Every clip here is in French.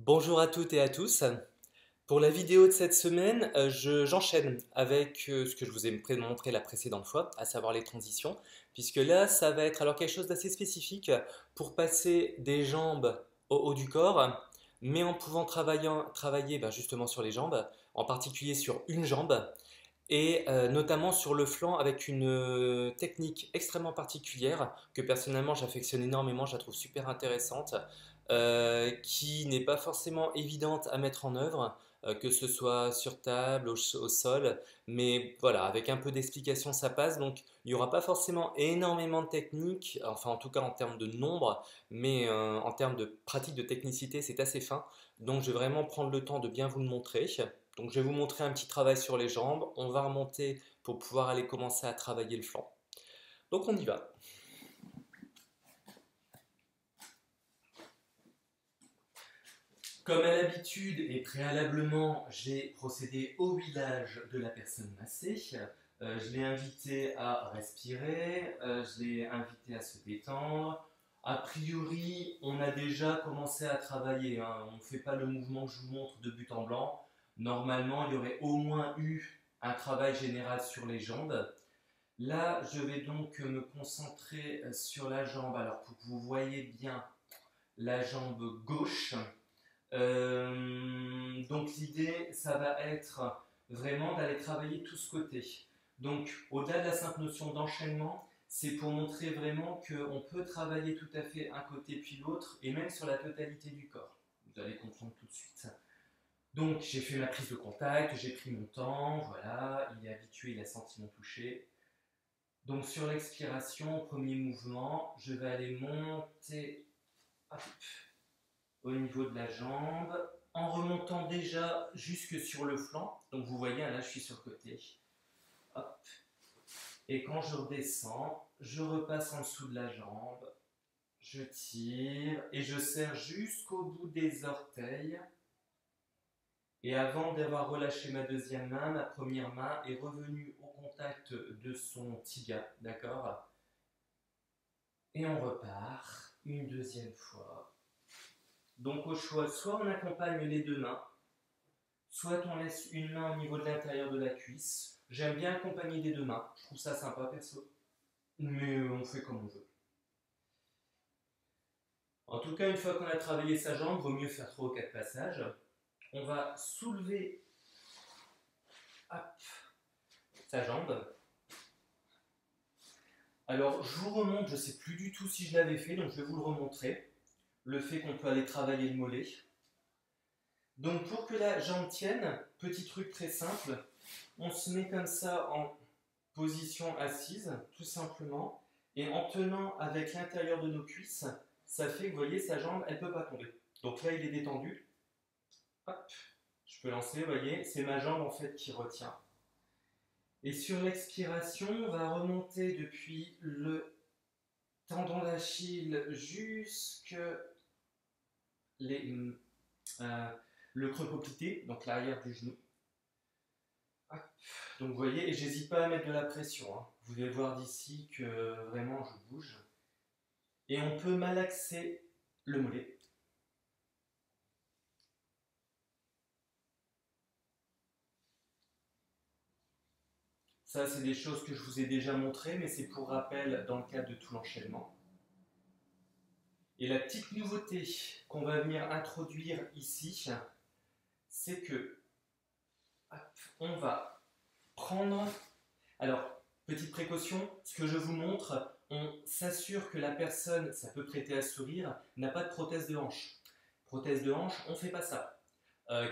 Bonjour à toutes et à tous. Pour la vidéo de cette semaine, j'enchaîne avec ce que je vous ai montré la précédente fois, à savoir les transitions, puisque là, ça va être alors quelque chose d'assez spécifique pour passer des jambes au haut du corps, mais en pouvant travailler justement sur les jambes, en particulier sur une jambe, et notamment sur le flanc avec une technique extrêmement particulière que personnellement j'affectionne énormément, je la trouve super intéressante, qui n'est pas forcément évidente à mettre en œuvre, que ce soit sur table, au sol, mais voilà, avec un peu d'explication ça passe, donc il n'y aura pas forcément énormément de techniques, enfin en tout cas en termes de nombre, mais en termes de pratique de technicité c'est assez fin, donc je vais vraiment prendre le temps de bien vous le montrer. Donc je vais vous montrer un petit travail sur les jambes. On va remonter pour pouvoir aller commencer à travailler le flanc. Donc on y va. Comme à l'habitude et préalablement, j'ai procédé au huilage de la personne massée. Je l'ai invité à respirer, je l'ai invité à se détendre. A priori, on a déjà commencé à travailler, hein. On ne fait pas le mouvement que je vous montre de but en blanc. Normalement, il y aurait au moins eu un travail général sur les jambes. Là, je vais donc me concentrer sur la jambe. Alors, pour que vous voyez bien la jambe gauche. Donc l'idée, ça va être vraiment d'aller travailler tout ce côté. Donc au-delà de la simple notion d'enchaînement, c'est pour montrer vraiment qu'on peut travailler tout à fait un côté puis l'autre, et même sur la totalité du corps. Vous allez comprendre tout de suite. Donc j'ai fait ma prise de contact, j'ai pris mon temps, voilà, il est habitué, il a senti mon toucher. Donc sur l'expiration, premier mouvement, je vais aller monter, hop, au niveau de la jambe, en remontant déjà jusque sur le flanc. Donc vous voyez, là je suis sur le côté. Hop. Et quand je redescends, je repasse en dessous de la jambe, je tire et je serre jusqu'au bout des orteils. Et avant d'avoir relâché ma deuxième main, ma première main est revenue au contact de son tibia, d'accord? Et on repart une deuxième fois. Donc au choix, soit on accompagne les deux mains, soit on laisse une main au niveau de l'intérieur de la cuisse. J'aime bien accompagner des deux mains, je trouve ça sympa perso, mais on fait comme on veut. En tout cas, une fois qu'on a travaillé sa jambe, vaut mieux faire 3 ou 4 passages. On va soulever, hop, sa jambe. Alors, je vous remonte, je ne sais plus du tout si je l'avais fait, donc je vais vous le remontrer. Le fait qu'on peut aller travailler le mollet. Donc, pour que la jambe tienne, petit truc très simple, on se met comme ça en position assise, tout simplement. Et en tenant avec l'intérieur de nos cuisses, ça fait que, vous voyez, sa jambe, elle ne peut pas tomber. Donc là, il est détendu. Hop, je peux lancer, vous voyez, c'est ma jambe en fait qui retient. Et sur l'expiration, on va remonter depuis le tendon d'Achille jusque les, le creux poplité, donc l'arrière du genou. Hop. Donc vous voyez, et j'hésite pas à mettre de la pression, hein. Vous allez voir d'ici que vraiment je bouge. Et on peut malaxer le mollet. Ça, c'est des choses que je vous ai déjà montrées, mais c'est pour rappel dans le cadre de tout l'enchaînement. Et la petite nouveauté qu'on va venir introduire ici, c'est que hop, on va prendre... Alors, petite précaution, ce que je vous montre, on s'assure que la personne, ça peut prêter à sourire, n'a pas de prothèse de hanche. Prothèse de hanche, on ne fait pas ça.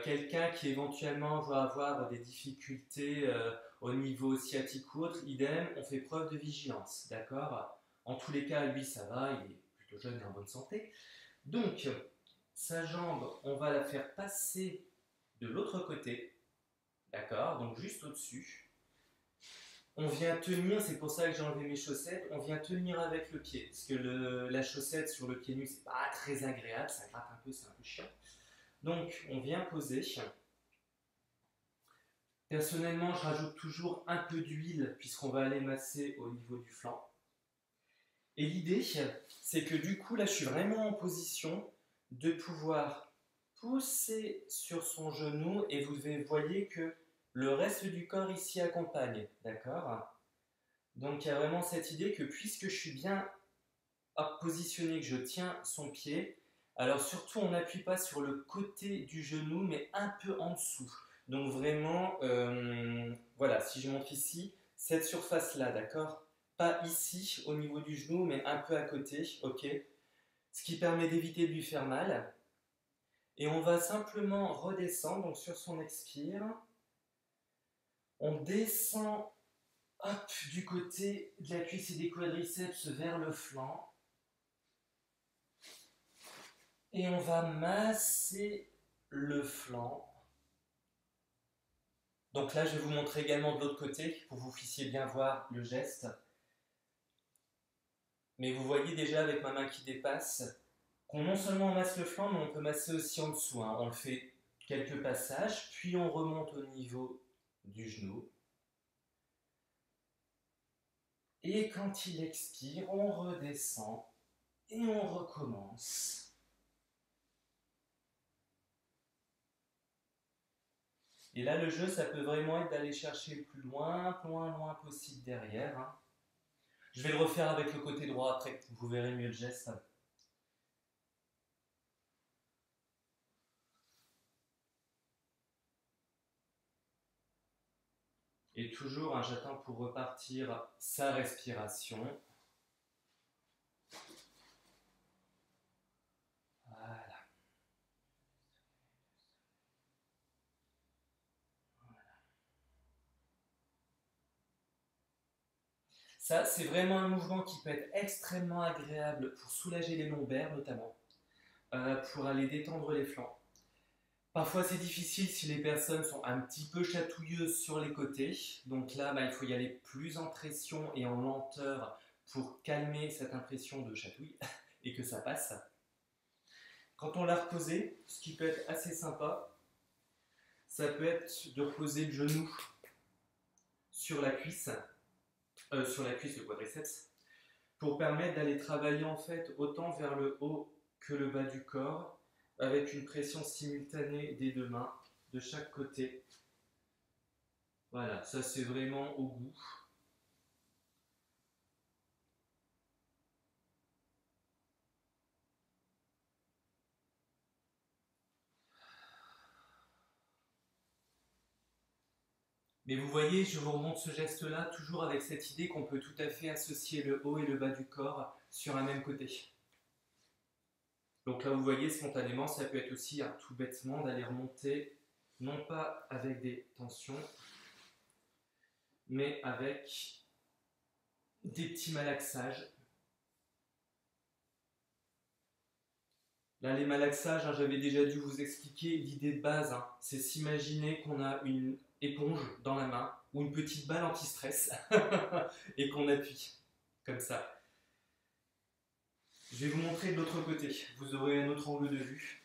Quelqu'un qui éventuellement va avoir des difficultés au niveau sciatique ou autre, idem, on fait preuve de vigilance, d'accord? En tous les cas, lui, ça va, il est plutôt jeune et en bonne santé. Donc, sa jambe, on va la faire passer de l'autre côté, d'accord? Donc juste au-dessus. On vient tenir, c'est pour ça que j'ai enlevé mes chaussettes, on vient tenir avec le pied, parce que la chaussette sur le pied nu, c'est pas très agréable, ça gratte un peu, c'est un peu chiant. Donc, on vient poser. Personnellement, je rajoute toujours un peu d'huile, puisqu'on va aller masser au niveau du flanc. Et l'idée, c'est que du coup, là, je suis vraiment en position de pouvoir poussez sur son genou et vous voyez que le reste du corps ici accompagne, d'accord? Donc il y a vraiment cette idée que puisque je suis bien positionné, que je tiens son pied, alors surtout on n'appuie pas sur le côté du genou, mais un peu en dessous. Donc vraiment, voilà, si je montre ici, cette surface-là, d'accord? Pas ici au niveau du genou, mais un peu à côté, ok? Ce qui permet d'éviter de lui faire mal. Et on va simplement redescendre, donc sur son expire. On descend, hop, du côté de la cuisse et des quadriceps vers le flanc. Et on va masser le flanc. Donc là, je vais vous montrer également de l'autre côté pour que vous puissiez bien voir le geste. Mais vous voyez déjà avec ma main qui dépasse qu'on non seulement masse le flanc, mais on peut masser aussi en dessous. Hein. On le fait quelques passages, puis on remonte au niveau du genou. Et quand il expire, on redescend et on recommence. Et là, le jeu, ça peut vraiment être d'aller chercher le plus loin possible derrière. Hein. Je vais le refaire avec le côté droit après, vous verrez mieux le geste. Et toujours, hein, j'attends pour repartir sa respiration. Voilà. Ça, c'est vraiment un mouvement qui peut être extrêmement agréable pour soulager les lombaires notamment, pour aller détendre les flancs. Parfois c'est difficile si les personnes sont un petit peu chatouilleuses sur les côtés. Donc là, il faut y aller plus en pression et en lenteur pour calmer cette impression de chatouille et que ça passe. Quand on l'a reposé, ce qui peut être assez sympa, ça peut être de reposer le genou sur la cuisse, le quadriceps, pour permettre d'aller travailler en fait autant vers le haut que le bas du corps, avec une pression simultanée des deux mains de chaque côté. Voilà, ça c'est vraiment au goût. Mais vous voyez, je vous remonte ce geste-là, toujours avec cette idée qu'on peut tout à fait associer le haut et le bas du corps sur un même côté. Donc là, vous voyez, spontanément, ça peut être aussi tout bêtement d'aller remonter, non pas avec des tensions, mais avec des petits malaxages. Là, les malaxages, j'avais déjà dû vous expliquer l'idée de base, c'est s'imaginer qu'on a une éponge dans la main ou une petite balle anti-stress et qu'on appuie comme ça. Je vais vous montrer de l'autre côté, vous aurez un autre angle de vue.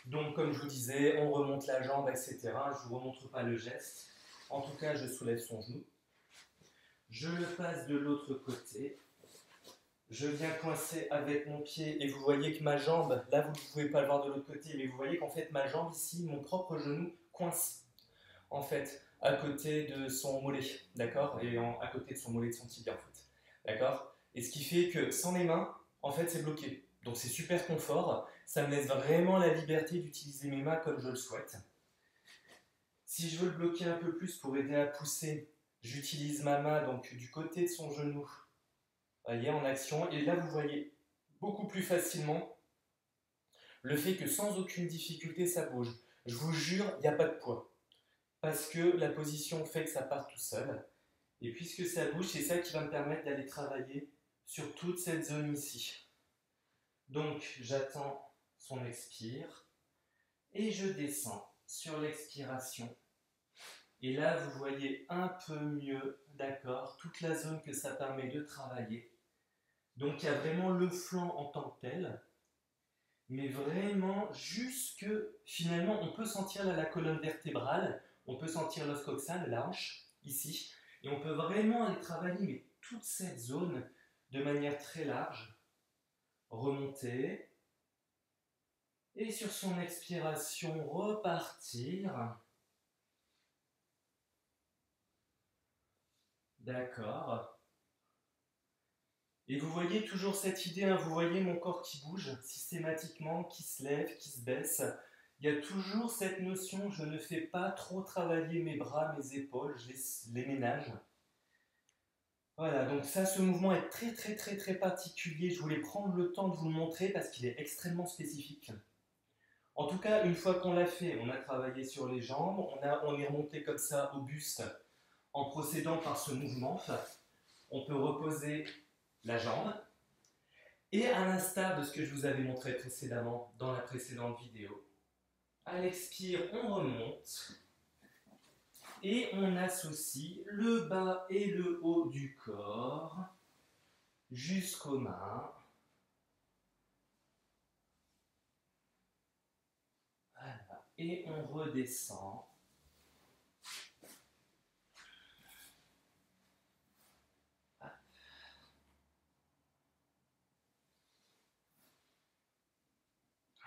Donc comme je vous disais, on remonte la jambe, etc. Je ne vous remontre pas le geste. En tout cas, je soulève son genou. Je le passe de l'autre côté. Je viens coincer avec mon pied et vous voyez que ma jambe, là vous ne pouvez pas le voir de l'autre côté, mais vous voyez qu'en fait ma jambe ici, mon propre genou coince en fait à côté de son mollet, d'accord? Et à côté de son mollet, de son tibia en fait, d'accord? Et ce qui fait que sans les mains, en fait c'est bloqué. Donc c'est super confort, ça me laisse vraiment la liberté d'utiliser mes mains comme je le souhaite. Si je veux le bloquer un peu plus pour aider à pousser, j'utilise ma main donc du côté de son genou, voyez, en action, et là vous voyez beaucoup plus facilement le fait que sans aucune difficulté ça bouge. Je vous jure, il n'y a pas de poids. Parce que la position fait que ça part tout seul. Et puisque ça bouge, c'est ça qui va me permettre d'aller travailler sur toute cette zone ici. Donc j'attends son expire et je descends sur l'expiration. Et là, vous voyez un peu mieux, d'accord, toute la zone que ça permet de travailler. Donc il y a vraiment le flanc en tant que tel, mais vraiment jusque, finalement, on peut sentir là, la colonne vertébrale, on peut sentir l'os coxal, la hanche, ici, Et on peut vraiment aller travailler mais toute cette zone de manière très large. Remonter. Et sur son expiration, repartir. D'accord. Et vous voyez toujours cette idée, hein, vous voyez mon corps qui bouge systématiquement, qui se lève, qui se baisse. Il y a toujours cette notion, je ne fais pas trop travailler mes bras, mes épaules, je les ménage. Voilà, donc ça, ce mouvement est très très très très particulier. Je voulais prendre le temps de vous le montrer parce qu'il est extrêmement spécifique. En tout cas, une fois qu'on l'a fait, on a travaillé sur les jambes, on est remonté comme ça au buste en procédant par ce mouvement. On peut reposer la jambe. Et à l'instar de ce que je vous avais montré précédemment dans la précédente vidéo, à l'expire, on remonte et on associe le bas et le haut du corps jusqu'aux mains. Voilà. Et on redescend.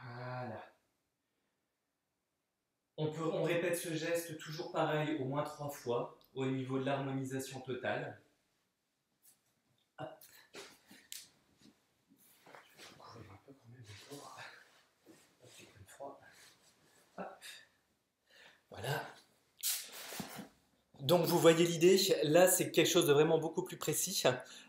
Voilà. On répète ce geste toujours pareil, au moins 3 fois, au niveau de l'harmonisation totale. Hop. Je vais couvrir un peu quand même autour. Hop, j'ai pris froid. Hop. Voilà. Donc vous voyez l'idée, là c'est quelque chose de vraiment beaucoup plus précis,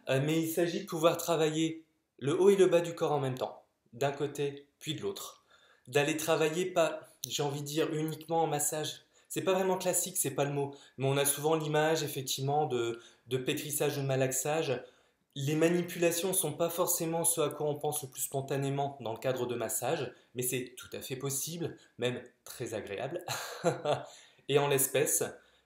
mais il s'agit de pouvoir travailler le haut et le bas du corps en même temps, d'un côté puis de l'autre. D'aller travailler pas, j'ai envie de dire uniquement en massage. C'est pas vraiment classique, c'est pas le mot, mais on a souvent l'image effectivement de pétrissage ou de malaxage. Les manipulations ne sont pas forcément ce à quoi on pense le plus spontanément dans le cadre de massage, mais c'est tout à fait possible, même très agréable. Et en l'espèce,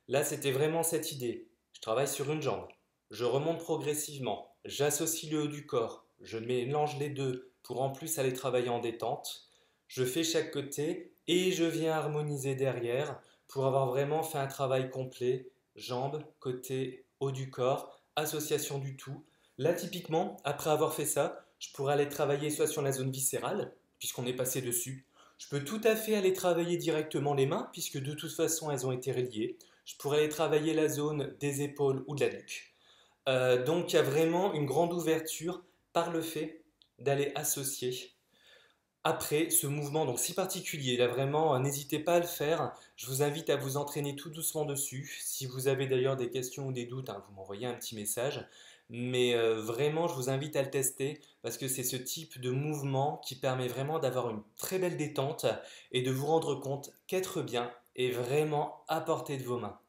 là c'était vraiment cette idée. Je travaille sur une jambe, je remonte progressivement, j'associe le haut du corps, je mélange les deux pour en plus aller travailler en détente, je fais chaque côté et je viens harmoniser derrière pour avoir vraiment fait un travail complet, jambes, côté, haut du corps, association du tout. Là, typiquement, après avoir fait ça, je pourrais aller travailler soit sur la zone viscérale, puisqu'on est passé dessus. Je peux tout à fait aller travailler directement les mains, puisque de toute façon, elles ont été reliées. Je pourrais aller travailler la zone des épaules ou de la nuque. Donc, il y a vraiment une grande ouverture par le fait d'aller associer. Après ce mouvement donc si particulier, là vraiment, n'hésitez pas à le faire. Je vous invite à vous entraîner tout doucement dessus. Si vous avez d'ailleurs des questions ou des doutes, hein, vous m'envoyez un petit message. Mais vraiment, je vous invite à le tester parce que c'est ce type de mouvement qui permet vraiment d'avoir une très belle détente et de vous rendre compte qu'être bien est vraiment à portée de vos mains.